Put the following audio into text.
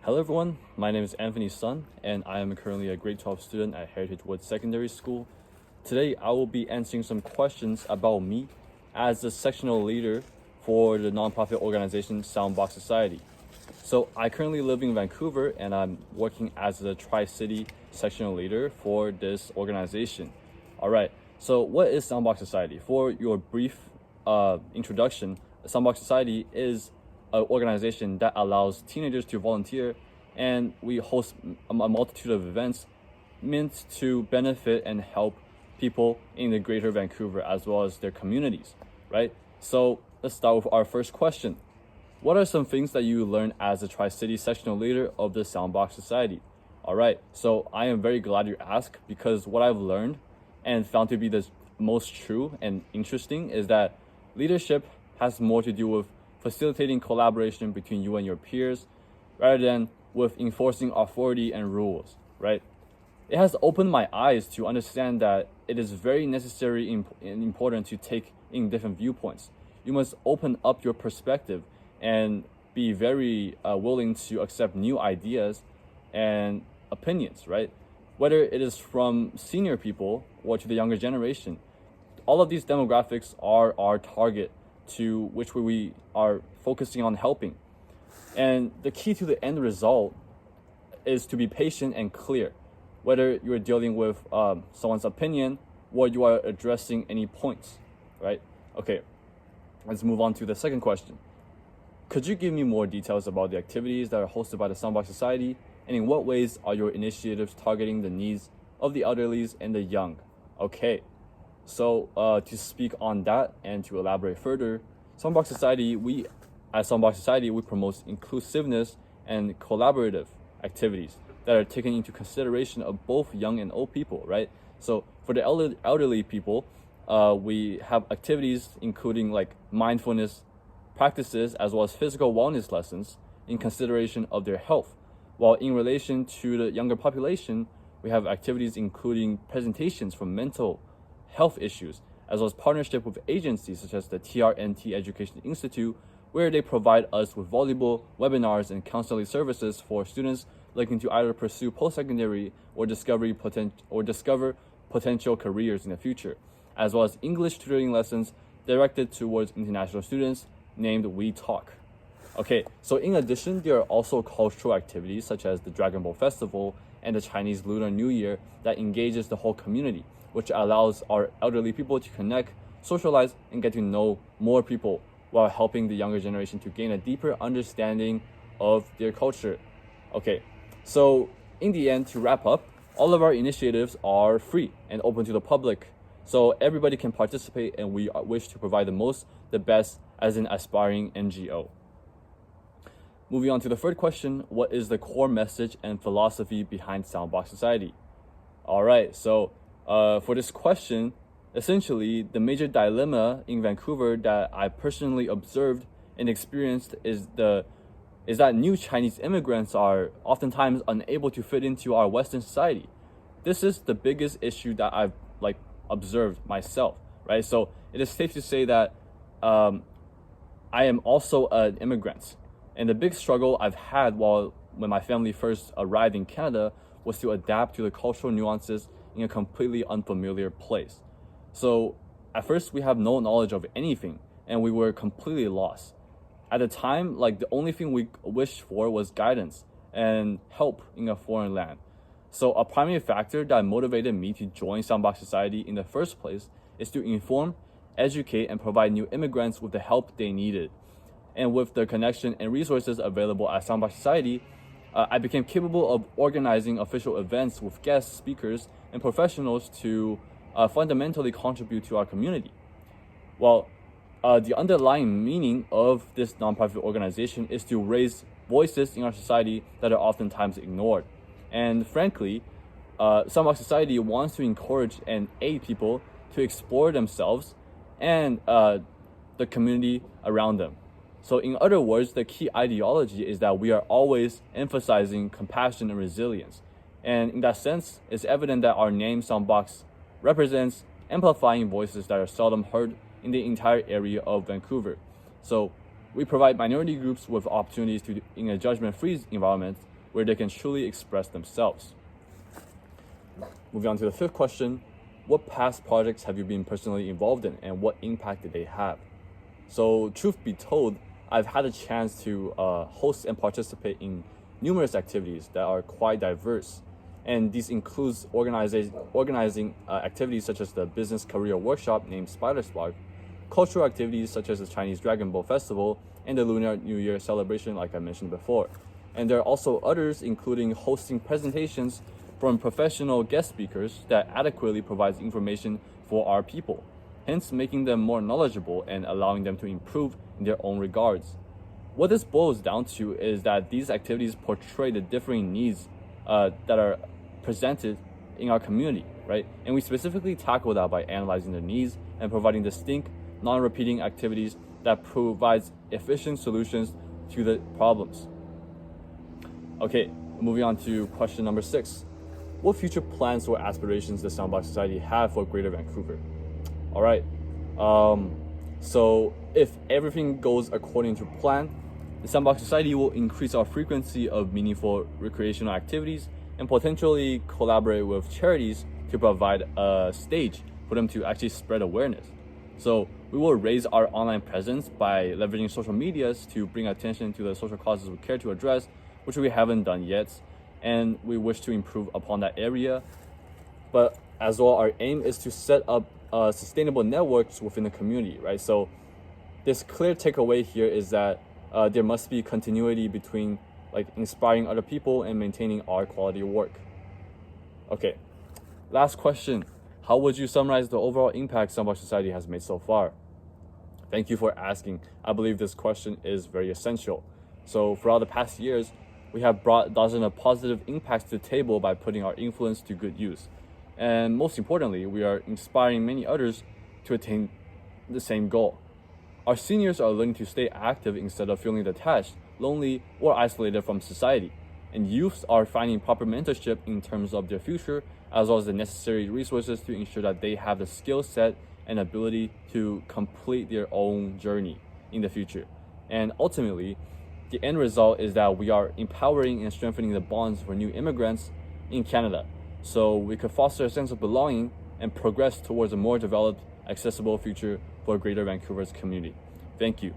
Hello everyone, my name is Anthony Sun and I am currently a grade 12 student at Heritage Woods Secondary School. Today I will be answering some questions about me as the sectional leader for the nonprofit organization Soundbox Society. So I currently live in Vancouver and I'm working as the Tri-City sectional leader for this organization. Alright, so what is Soundbox Society? For your brief introduction, Soundbox Society is an organization that allows teenagers to volunteer, and we host a multitude of events meant to benefit and help people in the greater Vancouver as well as their communities, right? So let's start with our first question. What are some things that you learned as a Tri-City sectional leader of the Soundbox Society? All right, so I am very glad you asked, because what I've learned and found to be the most true and interesting is that leadership has more to do with facilitating collaboration between you and your peers rather than with enforcing authority and rules, right? It has opened my eyes to understand that it is very necessary and important to take in different viewpoints. You must open up your perspective and be very willing to accept new ideas and opinions, right? Whether it is from senior people or to the younger generation. All of these demographics are our target to which we are focusing on helping. And the key to the end result is to be patient and clear, whether you're dealing with someone's opinion or you are addressing any points, right? Okay, let's move on to the second question. Could you give me more details about the activities that are hosted by the Soundbox Society, and in what ways are your initiatives targeting the needs of the elderly and the young? Okay, so to speak on that and to elaborate further, Soundbox Society, we promote inclusiveness and collaborative activities that are taken into consideration of both young and old people, right? So for the elderly people, we have activities including like mindfulness practices as well as physical wellness lessons in consideration of their health. While in relation to the younger population, we have activities including presentations for mental health issues, as well as partnership with agencies such as the TRNT Education Institute, where they provide us with valuable webinars and counseling services for students looking to either pursue post-secondary or discover potential careers in the future, as well as English tutoring lessons directed towards international students named We Talk. Okay, so in addition, there are also cultural activities such as the Dragon Boat Festival and the Chinese Lunar New Year that engages the whole community, which allows our elderly people to connect, socialize, and get to know more people while helping the younger generation to gain a deeper understanding of their culture. Okay, so in the end, to wrap up, all of our initiatives are free and open to the public, so everybody can participate, and we wish to provide the best as an aspiring NGO. Moving on to the third question, what is the core message and philosophy behind Soundbox Society? All right, so for this question, essentially, the major dilemma in Vancouver that I personally observed and experienced is that new Chinese immigrants are oftentimes unable to fit into our Western society. This is the biggest issue that I've observed myself, right? So it is safe to say that I am also an immigrant, and the big struggle I've had when my family first arrived in Canada was to adapt to the cultural nuances in a completely unfamiliar place. So at first we have no knowledge of anything, and we were completely lost. At the time, the only thing we wished for was guidance and help in a foreign land. So a primary factor that motivated me to join Soundbox Society in the first place is to inform, educate, and provide new immigrants with the help they needed. And with the connection and resources available at Soundbox Society, I became capable of organizing official events with guest speakers and professionals to fundamentally contribute to our community. Well, the underlying meaning of this nonprofit organization is to raise voices in our society that are oftentimes ignored. And frankly, Soundbox Society wants to encourage and aid people to explore themselves and the community around them. So in other words, the key ideology is that we are always emphasizing compassion and resilience. And in that sense, it's evident that our name, Soundbox, represents amplifying voices that are seldom heard in the entire area of Vancouver. So we provide minority groups with opportunities to, in a judgment-free environment, where they can truly express themselves. Moving on to the fifth question, what past projects have you been personally involved in and what impact did they have? So truth be told, I've had a chance to host and participate in numerous activities that are quite diverse. And these includes organizing activities such as the Business Career Workshop named Spider Spark, cultural activities such as the Chinese Dragon Boat Festival, and the Lunar New Year celebration like I mentioned before. And there are also others, including hosting presentations from professional guest speakers that adequately provides information for our people, hence making them more knowledgeable and allowing them to improve in their own regards. What this boils down to is that these activities portray the differing needs that are presented in our community, right? And we specifically tackle that by analyzing the needs and providing distinct, non-repeating activities that provides efficient solutions to the problems. Okay, moving on to question number 6. What future plans or aspirations does Soundbox Society have for Greater Vancouver? All right, so if everything goes according to plan, the Soundbox Society will increase our frequency of meaningful recreational activities and potentially collaborate with charities to provide a stage for them to actually spread awareness. So we will raise our online presence by leveraging social medias to bring attention to the social causes we care to address, which we haven't done yet, and we wish to improve upon that area. But as well, our aim is to set up sustainable networks within the community, right? So this clear takeaway here is that there must be continuity between like inspiring other people and maintaining our quality work. Okay, last question. How would you summarize the overall impact Soundbox Society has made so far? Thank you for asking. I believe this question is very essential. So throughout the past years, we have brought dozens of positive impacts to the table by putting our influence to good use. And most importantly, we are inspiring many others to attain the same goal. Our seniors are learning to stay active instead of feeling detached, lonely, or isolated from society. And youths are finding proper mentorship in terms of their future, as well as the necessary resources to ensure that they have the skill set and ability to complete their own journey in the future. And ultimately, the end result is that we are empowering and strengthening the bonds for new immigrants in Canada, so we could foster a sense of belonging and progress towards a more developed, accessible future for Greater Vancouver's community. Thank you.